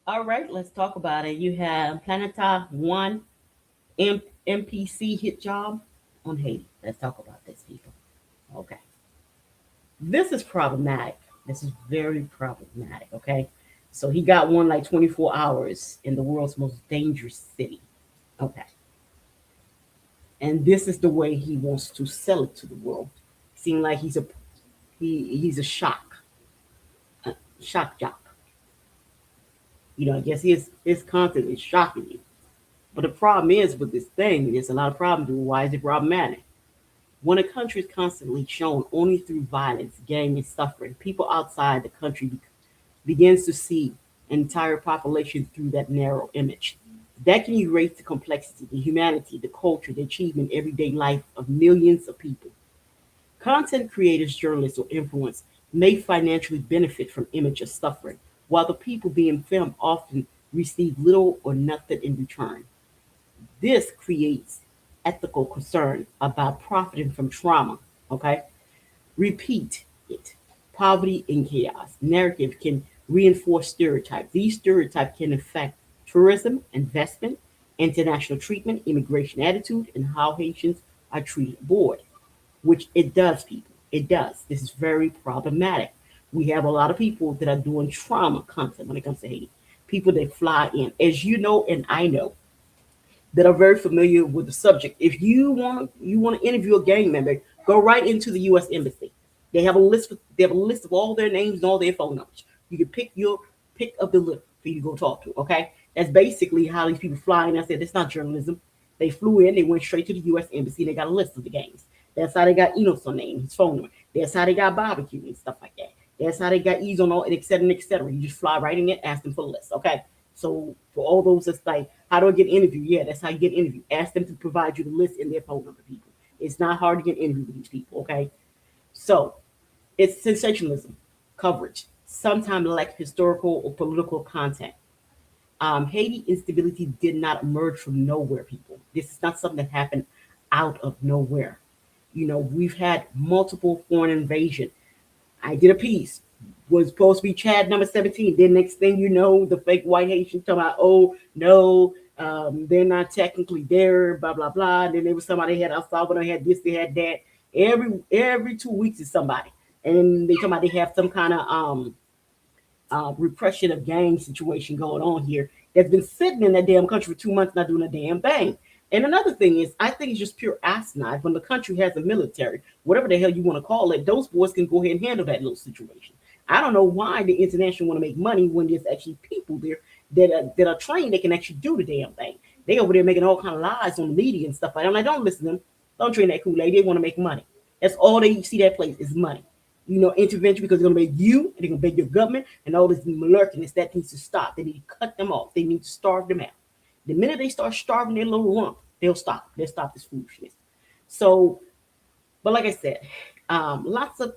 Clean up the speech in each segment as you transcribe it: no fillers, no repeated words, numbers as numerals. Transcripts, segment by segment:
All right, let's talk about it. You have Planeta Juan MPC hit job on Haiti. Let's talk about this, people. Okay. This is problematic. This is very problematic, okay? So he got one like 24 hours in the world's most dangerous city. Okay. And this is the way he wants to sell it to the world. Seem like he's a shock jock. I guess his content is shocking you. But the problem is with this thing, there's a lot of problems. Why is it problematic? When a country is constantly shown only through violence, gang, and suffering, people outside the country begins to see an entire population through that narrow image. That can erase the complexity, the humanity, the culture, the achievement, everyday life of millions of people. Content creators, journalists, or influencers may financially benefit from image of suffering, while the people being filmed often receive little or nothing in return. This creates ethical concern about profiting from trauma. Okay? Repeat it. Poverty and chaos. Narrative can reinforce stereotypes. These stereotypes can affect tourism, investment, international treatment, immigration attitude, and how Haitians are treated abroad, which it does, people. It does. This is very problematic. We have a lot of people that are doing trauma content when it comes to Haiti. People that fly in, as you know, and I know, that are very familiar with the subject. If you want to interview a gang member, go right into the U.S. Embassy. They have a list of all their names and all their phone numbers. You can pick up the list for you to go talk to. Okay, that's basically how these people fly in. I said it's not journalism. They flew in. They went straight to the U.S. Embassy. And they got a list of the gangs. That's how they got Enos name, his phone number. That's how they got barbecue and stuff like that. That's how they got ease on all, and et cetera, et cetera. You just fly right in there, ask them for the list. Okay. So for all those that's like, how do I get interviewed? Yeah, that's how you get interviewed. Ask them to provide you the list and their phone number, people. It's not hard to get interviewed with these people, okay? So it's sensationalism, coverage, sometimes lack historical or political content. Haiti instability did not emerge from nowhere, people. This is not something that happened out of nowhere. We've had multiple foreign invasion. I did a piece. Was supposed to be Chad number 17. Then next thing you know, the fake white Haitian talking about, oh no, they're not technically there, blah blah blah. And then there was somebody had El Salvador had this, they had that. Every 2 weeks is somebody, and then they talking about they have some kind of repression of gang situation going on here that's been sitting in that damn country for 2 months not doing a damn thing. And another thing is, I think it's just pure asinine when the country has a military, whatever the hell you want to call it, those boys can go ahead and handle that little situation. I don't know why the international want to make money when there's actually people there that are trained that can actually do the damn thing. They over there making all kind of lies on the media and stuff like that. I'm like, don't listen to them. Don't train that Kool-Aid. They want to make money. That's all they see that place is money. Intervention because they're gonna make you and they're gonna make your government and all this malarkiness that needs to stop. They need to cut them off. They need to starve them out. The minute they start starving their little rump, they'll stop. They'll stop this foolishness. So, but like I said, lots of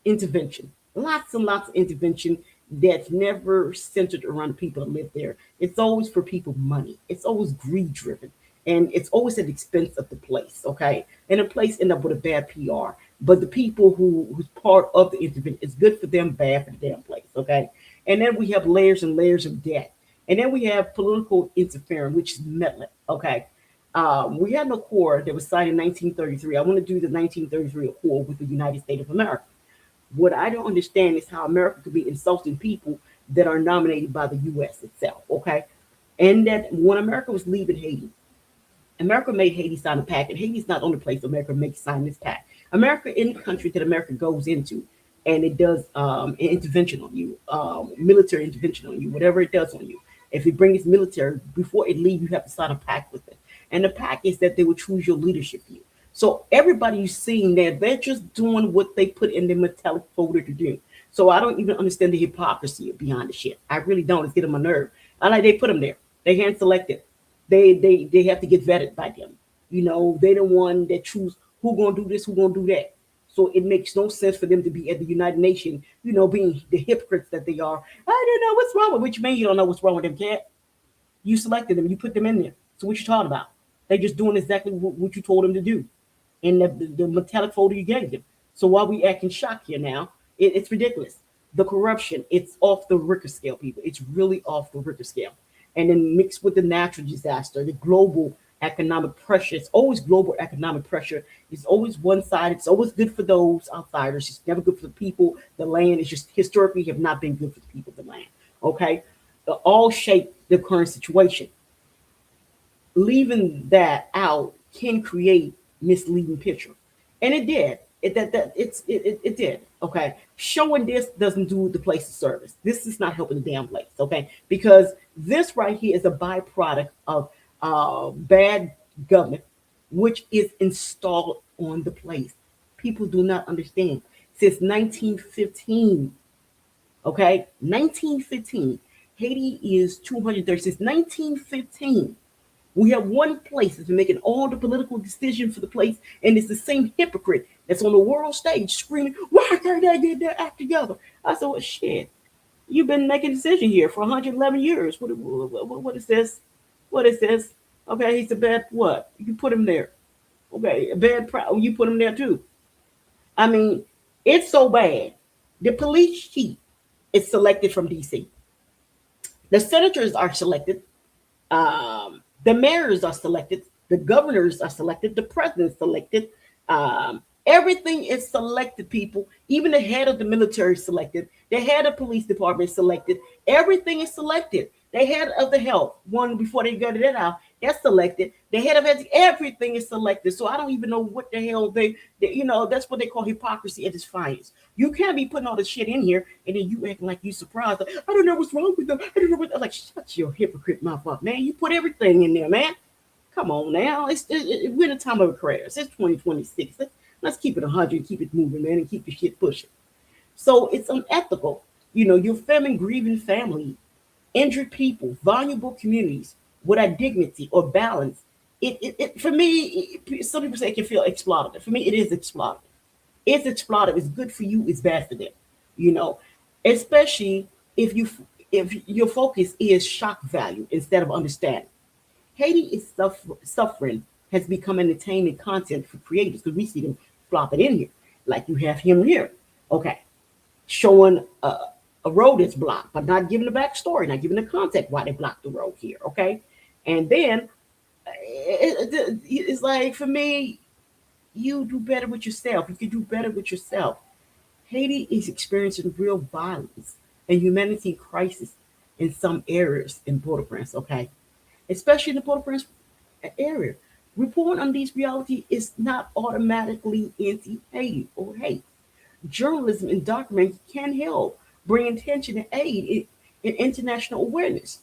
intervention, lots and lots of intervention that's never centered around the people that live there. It's always for people money. It's always greed driven. And it's always at the expense of the place, okay? And the place end up with a bad PR. But the people who's part of the intervention, it's good for them, bad for the damn place, okay? And then we have layers and layers of debt. And then we have political interference, which is meddling, okay? We had an accord that was signed in 1933. I want to do the 1933 accord with the United States of America. What I don't understand is how America could be insulting people that are nominated by the U.S. itself, okay? And that when America was leaving Haiti, America made Haiti sign a pact, and Haiti's not the only place America makes sign this pact. America, any country that America goes into, and it does an intervention on you, military intervention on you, whatever it does on you. If it brings military, before it leave, you have to sign a pact with it. And the pact is that they will choose your leadership for you. So everybody you're seeing there, they're just doing what they put in the metallic folder to do. So I don't even understand the hypocrisy behind the shit. I really don't. It's getting my nerve. I like they put them there. They hand selected. They have to get vetted by them. They the one that choose who gonna do this, who gonna do that. So it makes no sense for them to be at the United Nations, being the hypocrites that they are. I don't know what's wrong with which man you don't know what's wrong with them, cat. You selected them, you put them in there. So what you talking about? They just doing exactly what you told them to do in the metallic folder you gave them. So why we acting shocked here now? It's ridiculous. The corruption, it's off the Richter scale, people. It's really off the Richter scale. And then mixed with the natural disaster, the global economic pressure. It's always global economic pressure. It's always one side. It's always good for those outsiders. It's never good for the people. The land is just historically have not been good for the people of the land. Okay? All shape the current situation. Leaving that out can create misleading picture, and it did. It did. Okay, showing this doesn't do the place a service. This is not helping the damn place. Okay, because this right here is a byproduct of bad government, which is installed on the place. People do not understand. Since 1915, okay, 1915, Haiti is 230. Since 1915, we have one place that's making all the political decisions for the place, and it's the same hypocrite that's on the world stage screaming, "Why can't they get their act together?" I said, "Well, shit, you've been making a decision here for 111 years. What is this? What is this? Okay, he's a bad what? You put him there. Okay, a bad you put him there too. I mean, it's so bad. The police chief is selected from DC. The senators are selected. The mayors are selected, the governors are selected, the president is selected. Everything is selected, people. Even the head of the military is selected. The head of the police department is selected. Everything is selected. The head of the health, one before they got it out, that's selected. The head of everything is selected. So I don't even know what the hell that's what they call hypocrisy at its finest. You can't be putting all this shit in here and then you acting like you surprised. Like, I don't know what's wrong with them. I don't know what. Like, shut your hypocrite mouth up, man. You put everything in there, man. Come on now. We're in a time of prayers. It's 2026. Let's keep it 100, keep it moving, man, and keep the shit pushing. So it's unethical. You're filming grieving family, injured people, vulnerable communities without dignity or balance. It for me, some people say it can feel exploitative. For me, it is exploitative. It's exploitative. It's good for you. It's bad for them. You know, especially if your focus is shock value instead of understanding. Haiti is suffering has become entertainment content for creators because we see them flopping in here, like you have him here. Okay, showing a road is blocked, but not giving the backstory, not giving the context why they blocked the road here. Okay, and then it's like for me, you do better with yourself. You can do better with yourself. Haiti is experiencing real violence and humanity crisis in some areas in Port-au-Prince. Okay, especially in the Port-au-Prince area. Reporting on these reality is not automatically anti-Haiti or hate. Journalism and documenting can help bring attention and aid in international awareness.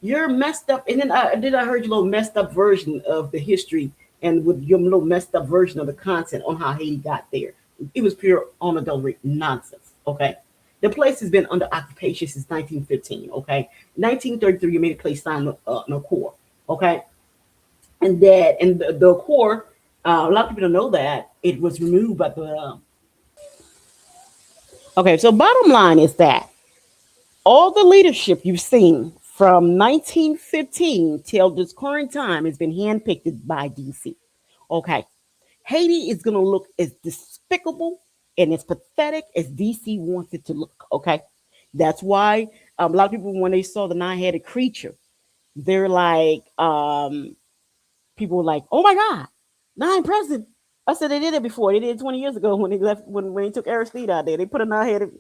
You're messed up, and then I heard your little messed up version of the history and with your little messed up version of the content on how Haiti got there. It was pure unadulterated nonsense. Okay, the place has been under occupation since 1915. Okay, 1933 you made a place sign an accord. Okay, and the accord, a lot of people don't know that it was removed by the. Okay, so bottom line is that all the leadership you've seen from 1915 till this current time has been handpicked by DC. Okay. Haiti is going to look as despicable and as pathetic as DC wants it to look. Okay. That's why a lot of people, when they saw the nine-headed creature, they're like, people were like, "Oh my God, nine president." I said they did it before. They did it 20 years ago when they left when they took Aristide out there. They put a nine-headed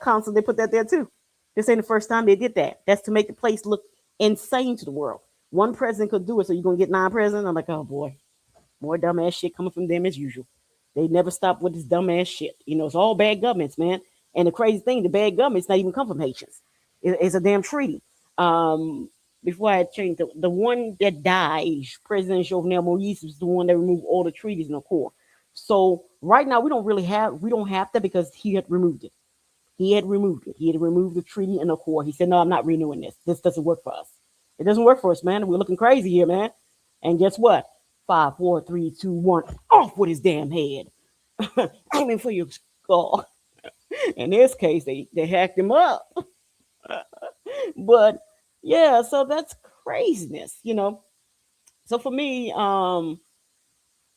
council. They put that there too. This ain't the first time they did that. That's to make the place look insane to the world. One president could do it, so you're gonna get nine presidents. I'm like, oh boy, more dumbass shit coming from them as usual. They never stop with this dumbass shit. It's all bad governments, man. And the crazy thing, the bad governments not even come from Haitians. It's a damn treaty. Um, Before I changed the one that died, President Jovenel Moise was the one that removed all the treaties in the core. So right now we don't have that because he had removed it. He had removed it. He had removed the treaty in the core. He said, "No, I'm not renewing this. This doesn't work for us. It doesn't work for us, man. We're looking crazy here, man." And guess what? Five, four, three, two, one. Off with his damn head. Aiming for your skull. In this case, they hacked him up. But yeah, so that's craziness. So for me,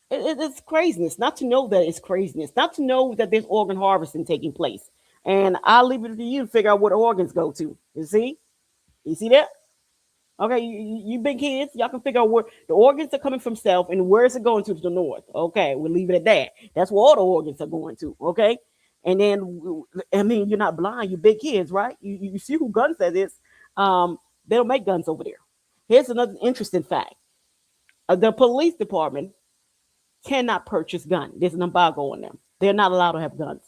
it's craziness not to know that it's craziness, not to know that there's organ harvesting taking place. And I'll leave it to you to figure out where the organs go to. You see that? Okay, you big kids, y'all can figure out where the organs are coming from south and where is it going to the north. Okay, we'll leave it at that. That's where all the organs are going to. Okay, and then I mean, you're not blind, you big kids, right? You see who guns that is. They don't make guns over there. Here's another interesting fact: the police department cannot purchase guns. There's an embargo on them. They're not allowed to have guns.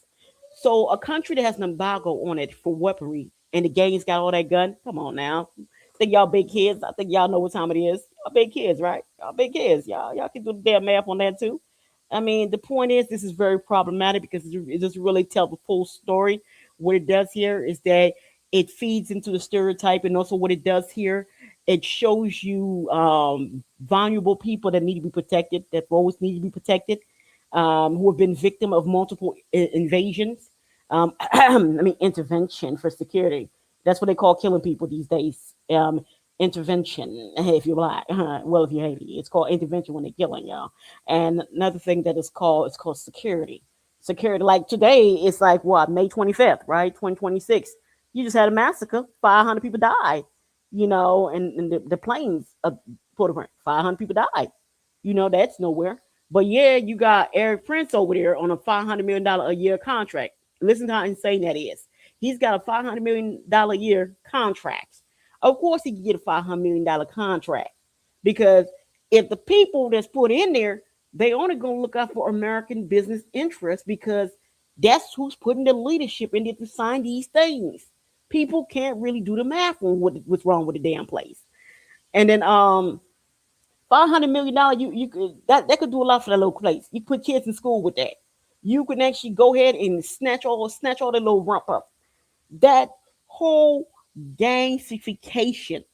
So a country that has an embargo on it for weaponry and the gangs got all that gun, come on now. Think y'all big kids. I think y'all know what time it is. Y'all big kids, right? Y'all big kids. Y'all can do the damn math on that too. I mean, the point is, this is very problematic because it doesn't really tell the full story. What it does here is that it feeds into the stereotype, and also what it does here, it shows you vulnerable people that need to be protected, that always need to be protected, who have been victim of multiple invasions. I mean, intervention for security. That's what they call killing people these days. Intervention, if you're black. Well, if you're Haiti, it's called intervention when they're killing y'all. And another thing that is called, it's called security. Security, like today, it's like what, May 25th, right? 2026. You just had a massacre. 500 people died. And the planes put a 500 people died. That's nowhere. But yeah, you got Eric Prince over there on a $500 million a year contract. Listen to how insane that is. He's got a $500 million a year contract. Of course, he can get a $500 million contract because if the people that's put in there, they only gonna look out for American business interests because that's who's putting the leadership in there to sign these things. People can't really do the math on what's wrong with the damn place. And then $500 million, you could that could do a lot for that little place. You put kids in school with that. You can actually go ahead and snatch all the little rump up. That whole gangsification,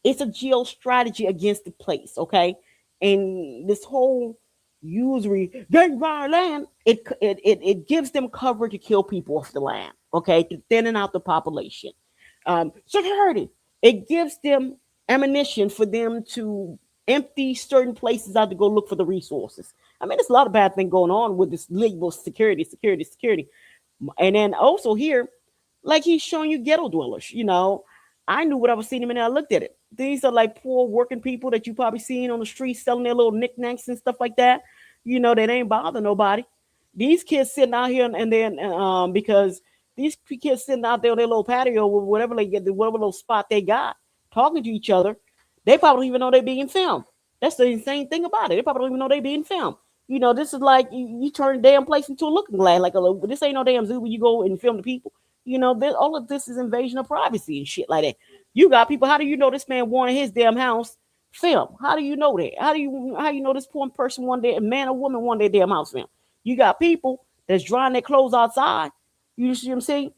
it's a geo strategy against the place, okay? And this whole usury gang our land, it gives them cover to kill people off the land, okay, to thinning out the population. Security, it gives them ammunition for them to empty certain places out to go look for the resources. I mean, there's a lot of bad thing going on with this label security, security, security. And then also here, like he's showing you ghetto dwellers. I knew what I was seeing him and I looked at it. These are like poor working people that you probably seen on the street selling their little knickknacks and stuff like that. That ain't bother nobody. These kids sitting out here and then because these kids sitting out there on their little patio or whatever they get, whatever little spot they got, talking to each other, they probably don't even know they're being filmed. That's the insane thing about it. They probably don't even know they're being filmed. This is like you turn a damn place into a looking glass. Like this ain't no damn zoo where you go and film the people. All of this is invasion of privacy and shit like that. You got people. How do you know this man wanted his damn house film? How do you know that? How you know this poor person one day, a man or woman wanted their damn house film? You got people that's drying their clothes outside. You see what I'm saying?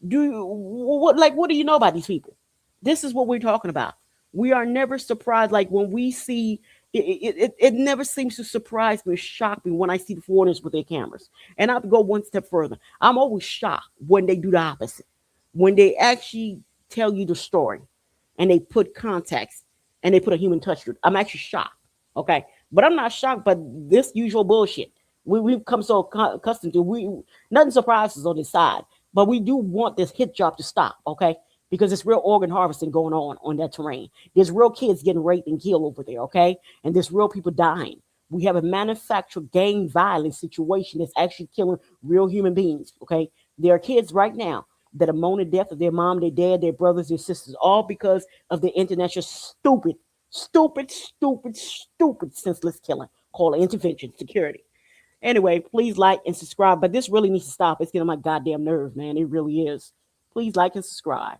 What do you know about these people? This is what we're talking about. We are never surprised. Like when we see it never seems to surprise me, shock me when I see the foreigners with their cameras. And I'll go one step further. I'm always shocked when they do the opposite. When they actually tell you the story and they put context and they put a human touch to it. I'm actually shocked. Okay. But I'm not shocked by this usual bullshit. We've come so accustomed to nothing surprises on this side. But we do want this hit job to stop, okay? Because there's real organ harvesting going on that terrain. There's real kids getting raped and killed over there, okay? And there's real people dying. We have a manufactured gang violence situation that's actually killing real human beings, okay? There are kids right now that are moaning death of their mom, their dad, their brothers, their sisters, all because of the international stupid senseless killing called intervention security. Anyway, please like and subscribe. But this really needs to stop. It's getting on my goddamn nerve, man. It really is. Please like and subscribe.